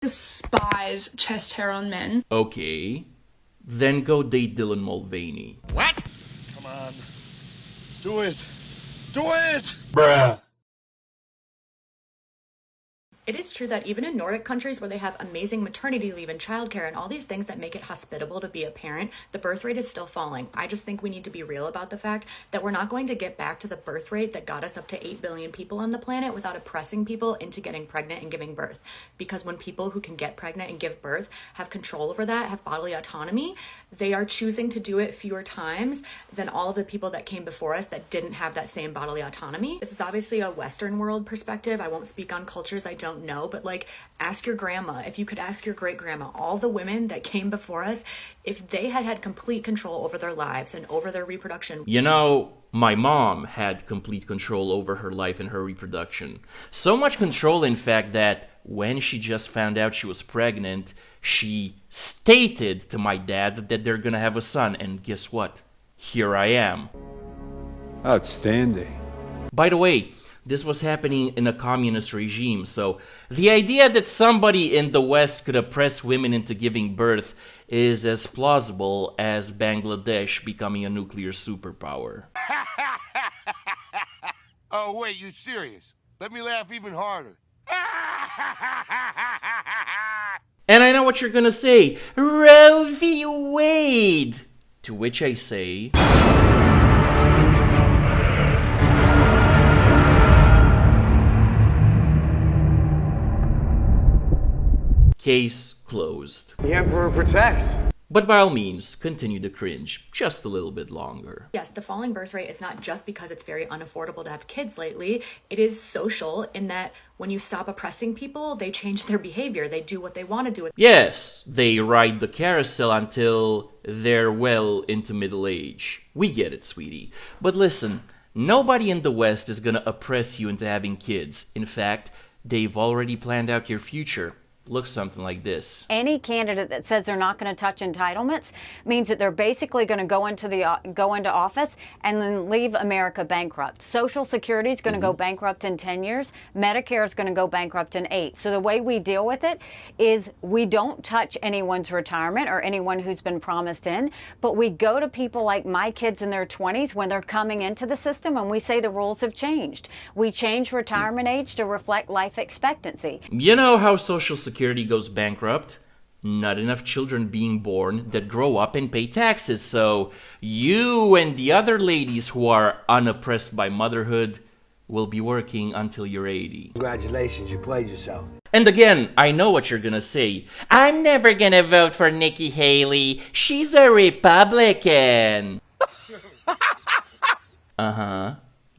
despise chest hair on men. Okay, then go date Dylan Mulvaney. What? Come on. Do it. Do it! Bruh. It is true that even in Nordic countries where they have amazing maternity leave and childcare and all these things that make it hospitable to be a parent, the birth rate is still falling. I just think we need to be real about the fact that we're not going to get back to the birth rate that got us up to 8 billion people on the planet without oppressing people into getting pregnant and giving birth. Because when people who can get pregnant and give birth have control over that, have bodily autonomy, they are choosing to do it fewer times than all of the people that came before us that didn't have that same bodily autonomy. This is obviously a Western world perspective. I won't speak on cultures I don't know, but like, ask your grandma, if you could ask your great grandma, all the women that came before us, if they had had complete control over their lives and over their reproduction. You know, my mom had complete control over her life and her reproduction. So much control, in fact, that when she just found out she was pregnant, she stated to my dad that they're gonna have a son, and guess what? Here I am. Outstanding. By the way, this was happening in a communist regime, so the idea that somebody in the West could oppress women into giving birth is as plausible as Bangladesh becoming a nuclear superpower. Oh, wait, you serious? Let me laugh even harder. And I know what you're gonna say, Roe v. Wade! To which I say... Case closed. The Emperor protects. But by all means, continue to cringe just a little bit longer. Yes, the falling birth rate is not just because it's very unaffordable to have kids lately. It is social in that when you stop oppressing people, they change their behavior. They do what they want to do. Yes, they ride the carousel until they're well into middle age. We get it, sweetie. But listen, nobody in the West is gonna oppress you into having kids. In fact, they've already planned out your future. Looks something like this. Any candidate that says they're not going to touch entitlements means that they're basically going to go into office and then leave America bankrupt. Social Security is going to go bankrupt in 10 years. Medicare is going to go bankrupt in 8. So the way we deal with it is we don't touch anyone's retirement or anyone who's been promised in, but we go to people like my kids in their 20s when they're coming into the system and we say the rules have changed. We change retirement age to reflect life expectancy. You know how Social Security goes bankrupt? Not enough children being born that grow up and pay taxes, so you and the other ladies who are unoppressed by motherhood will be working until you're 80. Congratulations, you played yourself. And again, I know what you're gonna say. I'm never gonna vote for Nikki Haley. She's a Republican.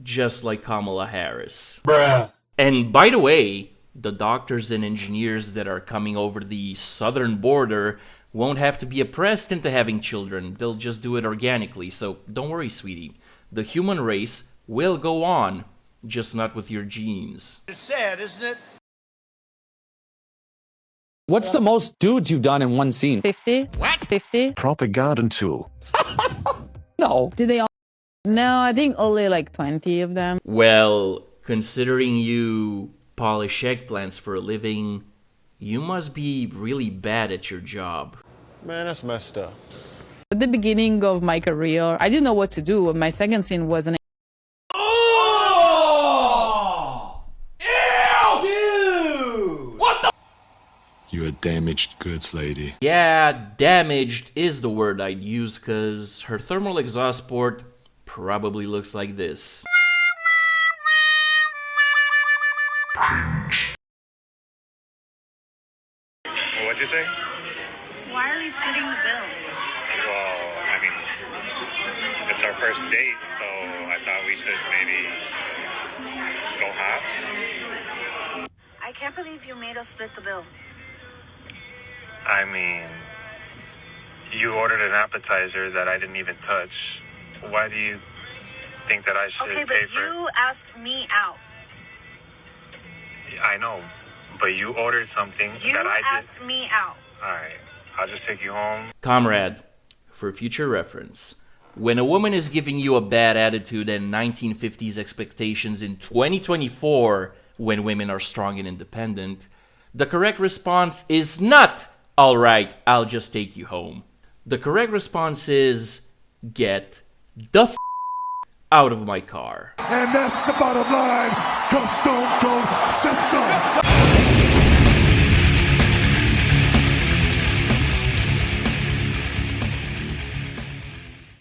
Just like Kamala Harris. Bruh. And by the way, the doctors and engineers that are coming over the southern border won't have to be oppressed into having children. They'll just do it organically. So don't worry, sweetie. The human race will go on, just not with your genes. It's sad, isn't it? What's the most dudes you've done in one scene? 50. What? 50. Proper garden tool. No. Did they all? No, I think only like 20 of them. Well, considering you polish eggplants for a living, you must be really bad at your job. Man, that's messed up. At the beginning of my career, I didn't know what to do. My second scene was an You're a damaged goods lady. Yeah, damaged is the word I'd use, cause her thermal exhaust port probably looks like this. What'd you say? Why are we splitting the bill? Well, I mean, it's our first date, so I thought we should maybe go half. I can't believe you made us split the bill. I mean, you ordered an appetizer that I didn't even touch. Why do you think that I should Okay, pay but for you asked me out. I know, but you ordered something You that I asked me out. Alright, I'll just take you home. Comrade, for future reference, when a woman is giving you a bad attitude and 1950s expectations in 2024, when women are strong and independent, The correct response is not, all right, I'll just take you home. The correct response is, get the f out of my car. And that's the bottom line, 'cause Stone Cold said so.